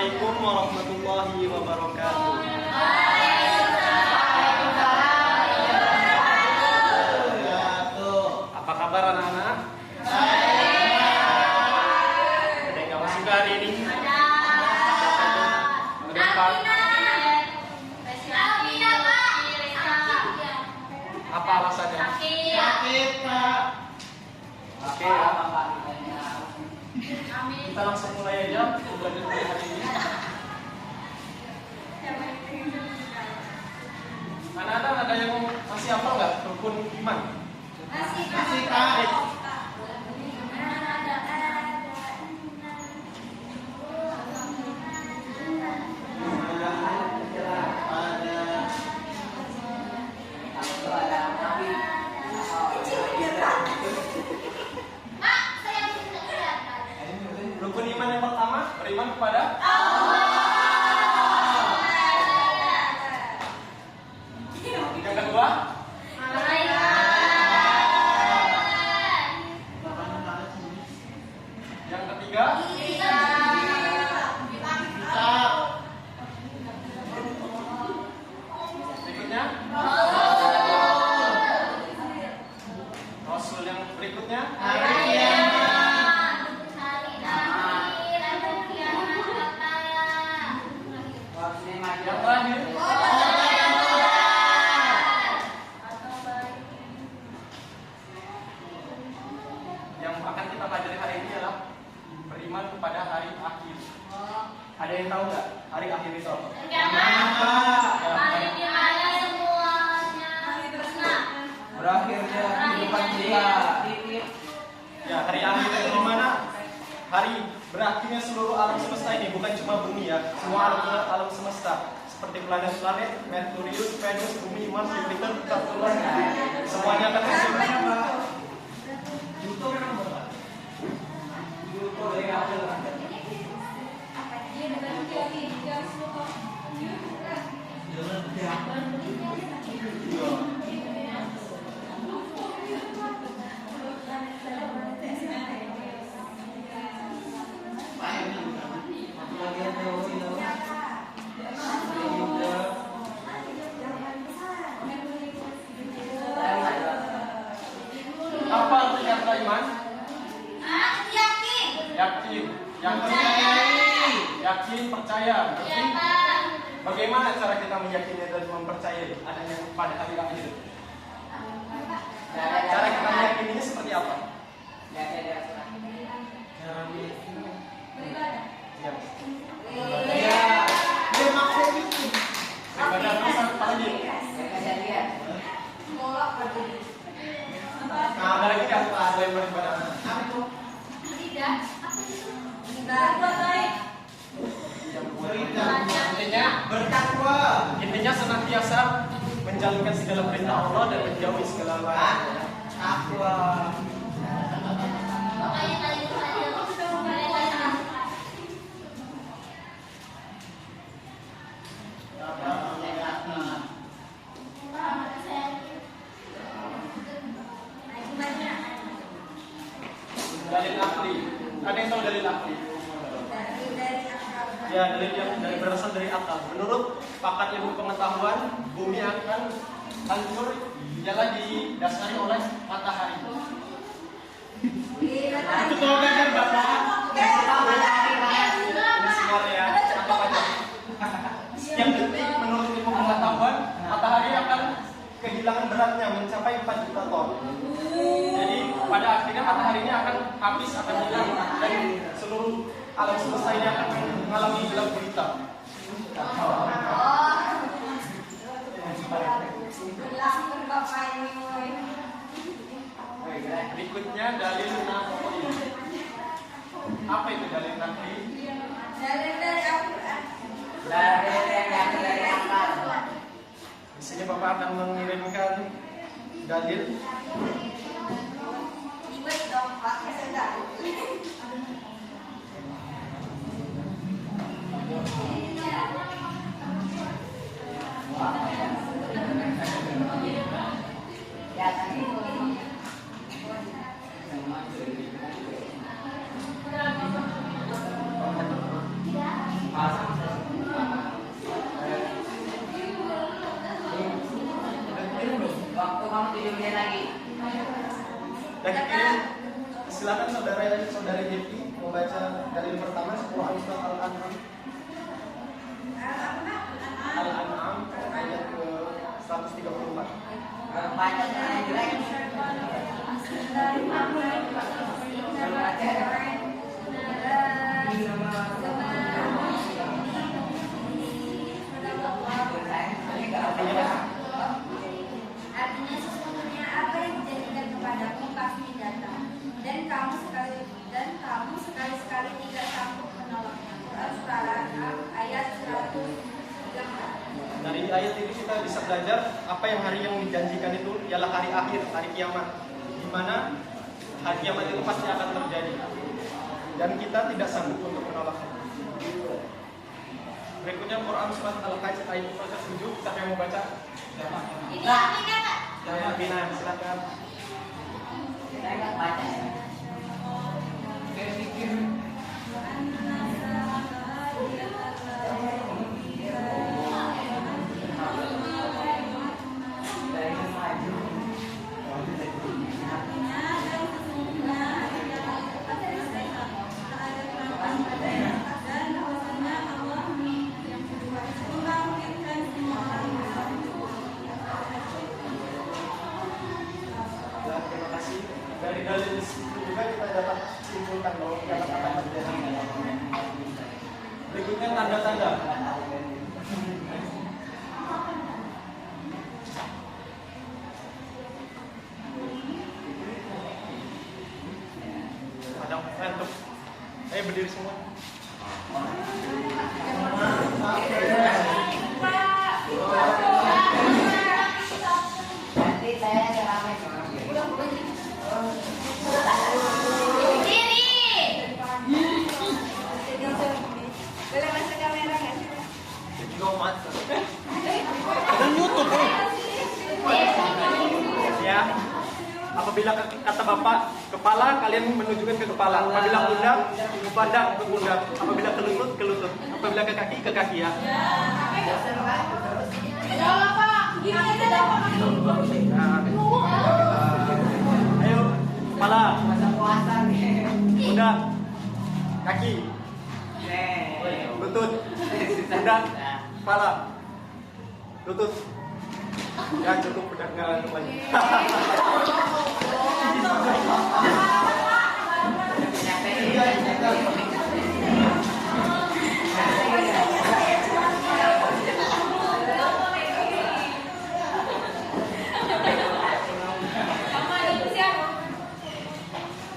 Assalamualaikum warahmatullahi wabarakatuh. Apa kabar anak-anak? Ada yang gak masuk hari ini? Apa alasannya? Sakit, Pak. Oke ya. Kita langsung mulai aja pembelajaran hari ini. Anak-anak ada yang masih hafal nggak rukun iman? Masih, Pak. Rukun iman yang pertama, beriman kepada yang kedua, yang ketiga, berikutnya, Rasul yang berikutnya, yang terakhir, yang akan kita pelajari hari ini adalah beriman kepada hari akhir. Ada yang tahu nggak hari akhir itu apa? Berakhirnya kehidupan kita. Ya, hari akhir itu di mana? Hari berakhirnya seluruh alam semesta ini, bukan cuma bumi ya, semua alam semesta seperti planet-planet, Merkurius, Venus, bumi, Mars, Jupiter, Saturn, semuanya akan hancur. Apa artinya kata iman? Yakin, percaya. Bagaimana cara kita meyakini dan mempercayai adanya pada hari akhir? Cara kita meyakininya seperti apa? Ibadah pasang tadi. Nah, ada lagi nggak selain beribadah? Intinya senantiasa menjalankan segala perintah Allah dan menjauhi segala larangan. Dalil akli. Ada yang tahu dalil akli? Ya, dalil yang berasal dari akal. Menurut pakar ilmu pengetahuan, bumi akan hancur ialah didasari oleh matahari. Itu tahu kan Bapak? Ini semua ya, anggap aja. Setiap detik menurut ilmu pengetahuan, matahari akan kehilangan beratnya mencapai 4 juta ton. Jadi pada akhirnya matahari ini akan habis, akan hilang, dan seluruh alam semesta ini akan mengalami gelap gulita. Berikutnya dalil nakli. Apa itu dalil nakli? Di sini Bapak akan mengirimkan dalil. Pas Dan kirim, silakan saudara Jepti membaca dari yang pertama sebuah surat Al-An'am. Al-An'am ayat ke 134. Artinya sesungguhnya apa yang dijadikan kepadamu pasti datang, dan kamu sekali-sekali tidak sanggup menolaknya. Quran surah Al-An'am ayat 134. Dari ayat ini kita bisa belajar apa yang hari yang dijanjikan itu ialah hari akhir, hari kiamat, di mana hari kiamat itu pasti akan terjadi, dan kita tidak sanggup untuk menolaknya. Berikutnya Quran surat Al-Hajj ayat 7. Siapa yang mau baca? Ini artinya Kak. Ya, Bina, silakan. Ya, terima kasih. Dari dalil itu juga kita dapat simpulkan bahwa kiamat akan terjadi. Berikutnya tanda-tanda. Ada untuk. Ayo berdiri semua. Boleh masuk kamera kan? Ya. Apabila kata Bapak kepala, kalian menunjukkan ke kepala. Apabila pundak, pundak ke pundak. Apabila ke lutut, ke lutut. Apabila ke kaki ya. Ayo, kepala, pundak, kaki, lutut, pundak, kepala, lutut. Ya cukup, udah nggak lanjut lagi.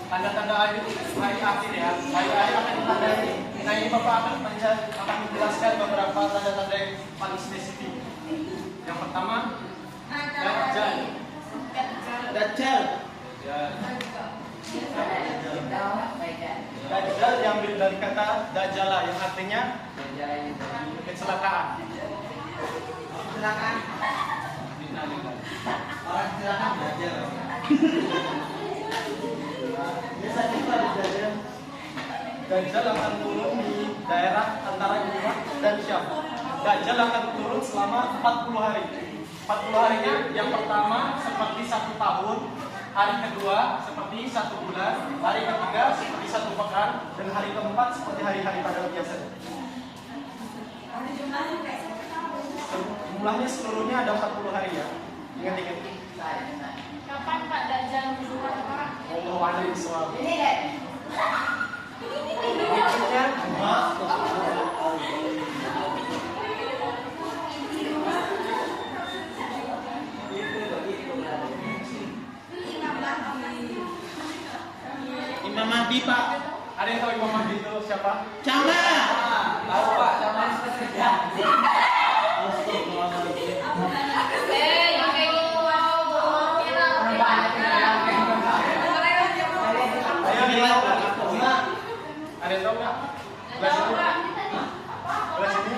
Tanda-tanda hari akhir ya. Hari akhir akan ditandai. Nah ini Bapak akan menjelaskan beberapa tanda-tanda yang paling spesifik. Yang pertama, Dajjal. Dajjal. Dajjal diambil dari kata Dajjala yang artinya kecelakaan. Silakan. Orang silakan belajar. Biasanya itu ada Dajjal. Dajjal akan turun di daerah antara Jumat dan Syam. Dajjal akan turun selama 40 hari. 40 harinya yang pertama seperti 1 tahun, hari kedua seperti 1 bulan, hari ketiga seperti 1 pekan, dan hari keempat seperti hari-hari pada biasa. Jumlahnya seluruhnya ada 40 hari ya. Ingat-ingat. Kapan Pak Dajjal keluar Pak? Allahu a'lam bishawab. Ini deh. Berikutnya, Imam Mahdi Pak. ada yang tahu Imam Mahdi itu siapa? Cama. Tahu Pak, sama. Yang kayak gitu wow, viral. Ayo ada yang tahu nggak? Ada yang tahu nggak? Belah sini. Belah sini.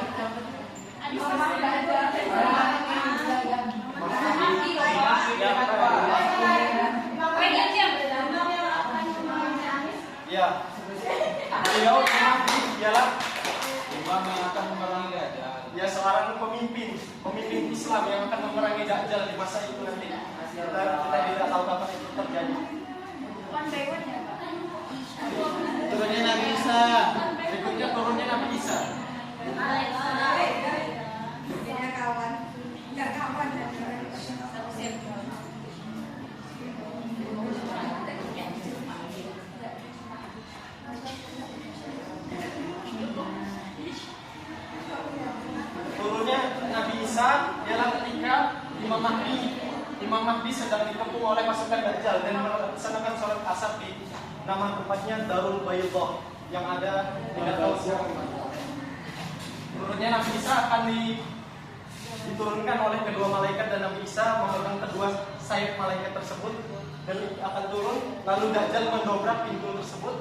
Ya. Beliau Imam Mahdi ialah Imam yang akan memerangi Dajjal. ya ya seorang pemimpin Islam yang akan memerangi Dajjal di masa itu nanti. Kita tidak tahu kapan itu terjadi. One by one ya Pak. Turunnya Nabi Isa. Berikutnya turunnya Nabi Isa. Beda kawan. Enggak kawan dan Turunnya Nabi Isa ialah ketika Imam Mahdi sedang dikepung oleh pasukan Dajjal dan melaksanakan sholat asar di nama tempatnya Darul Baydah yang ada di dekat sekarang. Turunnya Nabi Isa akan diturunkan oleh kedua malaikat dan Nabi Isa memegang kedua sayap malaikat tersebut dan akan turun. Lalu Dajjal mendobrak pintu tersebut.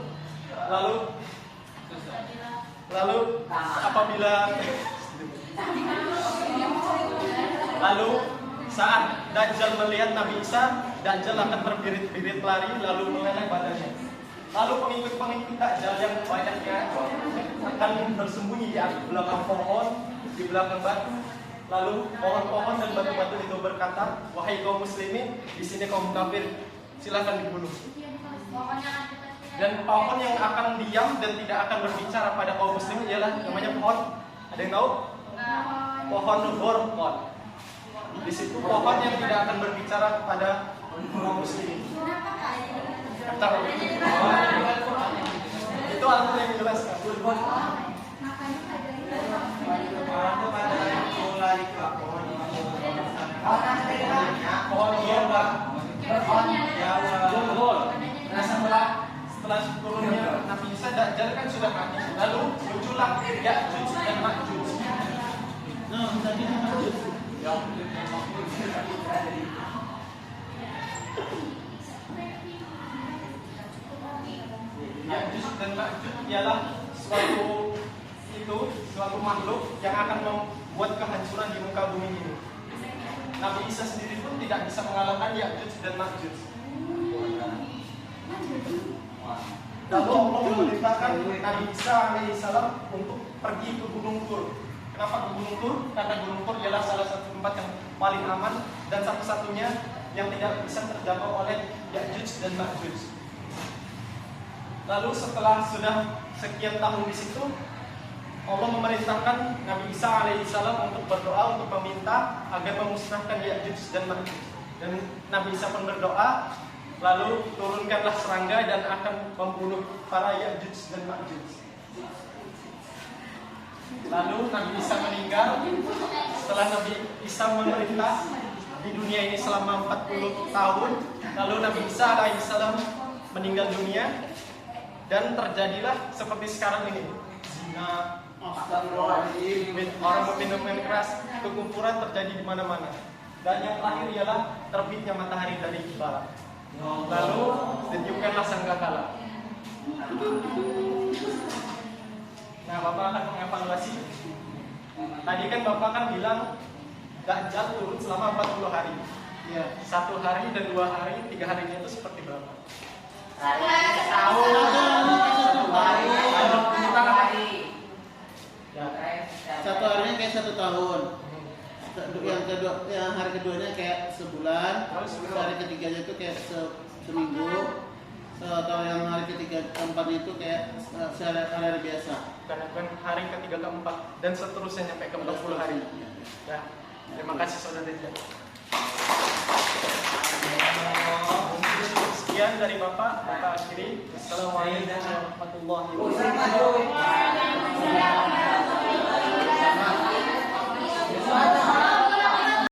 Lalu saat Dajjal melihat Nabi Isa, Dajjal akan terbirit-birit lari lalu meleleh badannya. Lalu pengikut-pengikut Dajjal yang banyaknya akan bersembunyi di belakang pohon, di belakang batu. Lalu pohon-pohon dan batu-batu itu berkata, "Wahai kaum muslimin, di sini kaum kafir, silakan dibunuh." Dan pohon yang akan diam dan tidak akan berbicara pada kaum muslimin ialah namanya pohon. Ada yang tahu? Pohon Gorkon. Di situ pohon yang tidak akan berbicara kepada kaum muslimin. Itu Al-Quran yang menjelaskan. Pohon Gorkon. Nah setelah turunnya Nabi Isa, Dajjal kan sudah mati. Lalu muncullah Ya'juj dan Ma'juj. Tadi Ma'juj. Ya'juj dan Ma'juj ialah suatu makhluk yang akan membuat kehancuran di muka bumi ini. Nabi Isa sendiri pun tidak bisa mengalahkan Ya'juj dan Ma'juj. Lalu Allah memerintahkan Nabi Isa alaihissalam untuk pergi ke Gunung Tur. Kenapa ke Gunung Tur? Karena Gunung Tur ialah salah satu tempat yang paling aman dan satu-satunya yang tidak bisa terjangkau oleh Ya'juj dan Ma'juj. Lalu setelah sudah sekian tahun di situ, Allah memerintahkan Nabi Isa alaihissalam untuk berdoa untuk meminta agar memusnahkan Ya'juj dan Ma'juj. Dan Nabi Isa pun berdoa, lalu turunkanlah serangga dan akan membunuh para Ya'juj dan Ma'juj. Lalu Nabi Isa meninggal. Setelah Nabi Isa memerintah di dunia ini selama 40 tahun, lalu Nabi Isa alaihissalam meninggal dunia dan terjadilah seperti sekarang ini. Zina, orang meminum keras, kekufuran terjadi di mana-mana. Dan yang terakhir ialah terbitnya matahari dari barat. Lalu ditiupkanlah sangkakala. Nah, Bapak akan mengevaluasi. Tadi kan Bapak kan bilang Dajjal turun selama 40 hari. Ya, 1 hari dan 2 hari, 3 harinya itu seperti berapa? Tahun. Ya. Satu harinya kayak 1 tahun. Yang hari keduanya kayak sebulan. Hari ketiganya itu kayak seminggu. Atau yang hari ketiga keempatnya itu kayak hari biasa. Bukan hari ketiga keempat dan seterusnya sampai ke 40 hari. Ya. Terima kasih saudara Dajjal. Sekian dari Bapak akhiri. Assalamualaikum warahmatullahi wabarakatuh.